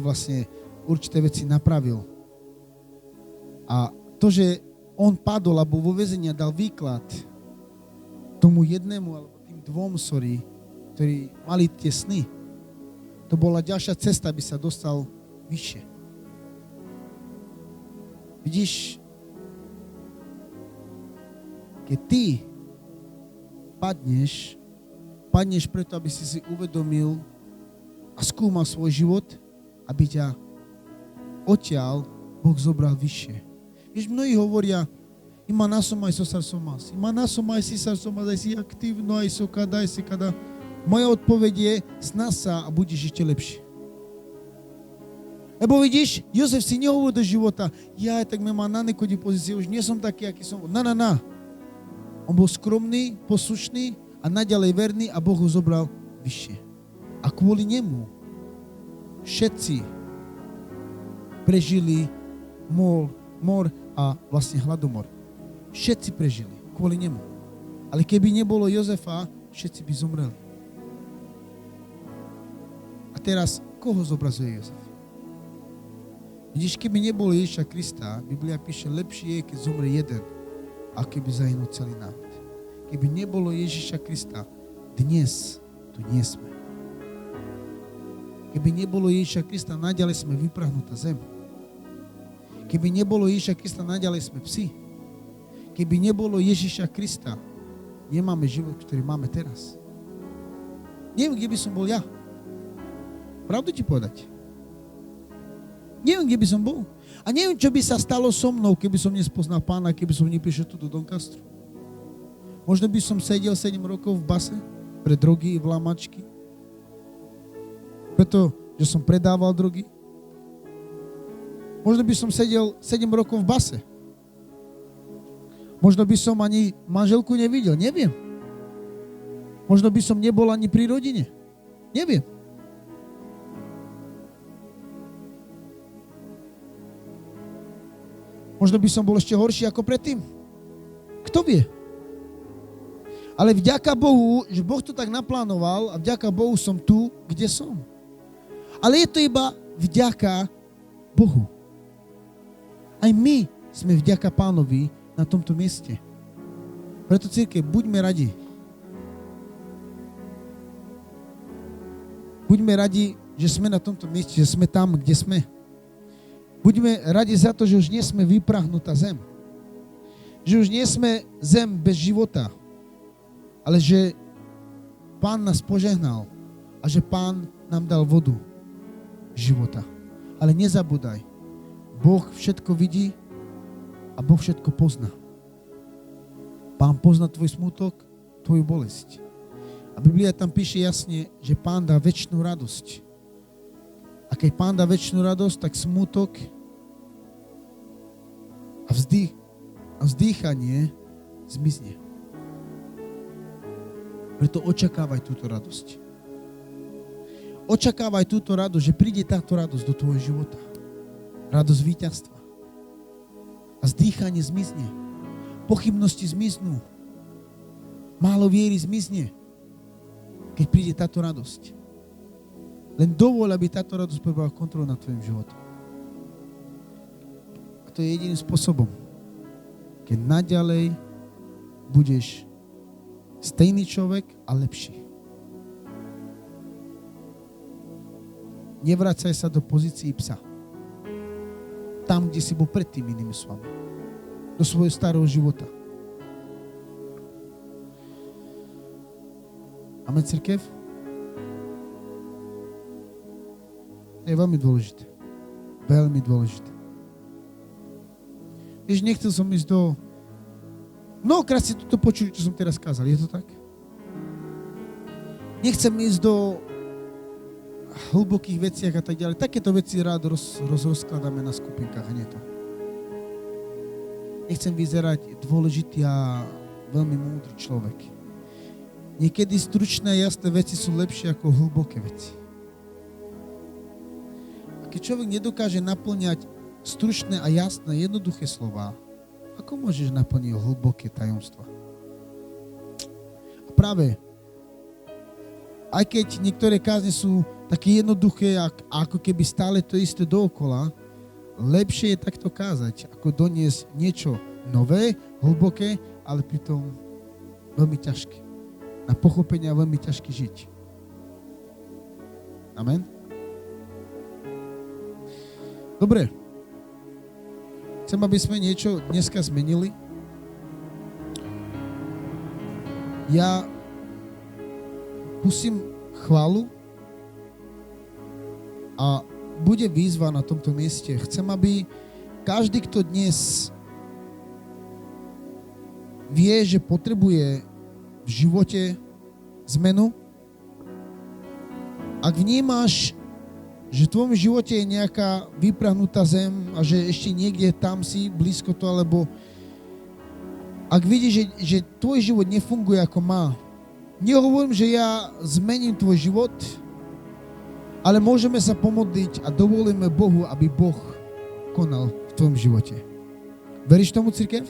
vlastne určité veci napravil. A to, že on padol alebo vo väzení dal výklad tomu jednému alebo tým dvom, ktorí mali tie sny, to bola ďalšia cesta, aby sa dostal vyššie. Vidíš, keď ty padneš preto, aby si uvedomil a skúmal svoj život, aby ťa odtiaľ Boh zobral vyššie. Víš, mnohí hovoria, ima nasom aj sosar somas, ima nasom aj sisar somas, aj si aktívno, aj sokada, aj si kada. Moja odpoveď je, snas sa a budeš ešte lepší. Lebo vidíš, Jozef si nehovoril do života, tak ma má na nekodi pozície, už nie som taký, aký som. Na. On bol skromný, poslušný a naďalej verný a Boh ho zobral vyššie. A kvôli nemu všetci prežili mor a vlastne hladomor. Všetci prežili kvôli nemu. Ale keby nebolo Jozefa, všetci by zomreli. A teraz, koho zobrazuje Jozef? Vidíš, keby nebolo Ježiša Krista, Biblia píše, lepšie je, keď zomre jeden, a keby zahynul celý národ. Keby nebolo Ježiša Krista, dnes tu nie sme. Keby nebolo Ježiša Krista, naďalej sme vyprahnutá zem. Keby nebolo Ježiša Krista, naďalej sme psi. Keby nebolo Ježiša Krista, nemáme život, ktorý máme teraz. Neviem, kde by som bol ja. Pravdu ti povedať. Neviem, kde by som bol. A neviem, čo by sa stalo so mnou, keby som nespoznal Pána, keby som neprišiel tu do Doncastru. Možno by som sedel 7 rokov v base pre drogy, vlamačky. Preto, že som predával drogy. Možno by som sedel 7 rokov v base. Možno by som ani manželku nevidel. Neviem. Možno by som nebol ani pri rodine. Neviem. Možno by som bol ešte horší ako predtým. Kto vie? Ale vďaka Bohu, že Boh to tak naplánoval a vďaka Bohu som tu, kde som. Ale je to iba vďaka Bohu. Aj my sme vďaka Pánovi na tomto mieste. Preto, cirkev, buďme radi. Buďme radi, že sme na tomto mieste, že sme tam, kde sme. Buďme radi za to, že už nie sme vyprahnutá zem. Že už nie sme zem bez života. Ale že Pán nás požehnal a že Pán nám dal vodu života. Ale nezabúdaj, Boh všetko vidí a Boh všetko pozná. Pán pozná tvoj smutok, tvoju bolesť. A Biblia tam píše jasne, že Pán dá večnú radosť. A keď Pán dá večnú radosť, tak smutok a vzdýchanie zmizne. Preto očakávaj túto radosť. Očakávaj túto radosť, že príde táto radosť do tvojho života. Radosť víťazstva. A vzdýchanie zmizne. Pochybnosti zmiznú. Málo viery zmizne. Keď príde táto radosť. Len dovol, aby táto radosť prebrala kontrolu nad tvojim životom. A to je jediným spôsobom. Keď naďalej budeš stejný človek a lepší. Nevracaj sa do pozícií psa. Tam, kde si bol predtým, inými slovami. Do svojho starého života. Amen, cirkev? To je veľmi dôležité. Veľmi dôležité. Víš, nechcel som ísť do... Mnohokrát si toto počuli, čo som teraz kázal. Je to tak? Nechcem ísť do hlbokých veciach a tak ďalej. Takéto veci rád rozkladáme na skupinkách a nie to. Nechcem vyzerať dôležitý a veľmi múdry človek. Niekedy stručné a jasné veci sú lepšie ako hlboké veci. A keď človek nedokáže naplňať stručné a jasné, jednoduché slová, ako môžeš naplniť hlboké tajomstva? A práve aj keď niektoré kázne sú také jednoduché, ako keby stále to isté dookola, lepšie je takto kázať, ako doniesť niečo nové, hlboké, ale pritom veľmi ťažké. Na pochopenie a veľmi ťažké žiť. Amen. Dobre. Chcem, aby sme niečo dneska zmenili. Ja pustím chválu a bude výzva na tomto mieste. Chcem, aby každý, kto dnes vie, že potrebuje v živote zmenu, ak vnímaš, že v tvojom živote je nejaká vyprahnutá zem a že ešte niekde tam si blízko to, alebo ak vidíš, že tvoj život nefunguje ako má, nehovorím, že ja zmením tvoj život, ale môžeme sa pomodliť a dovolíme Bohu, aby Boh konal v tvojom živote. Veríš tomu, cirkev?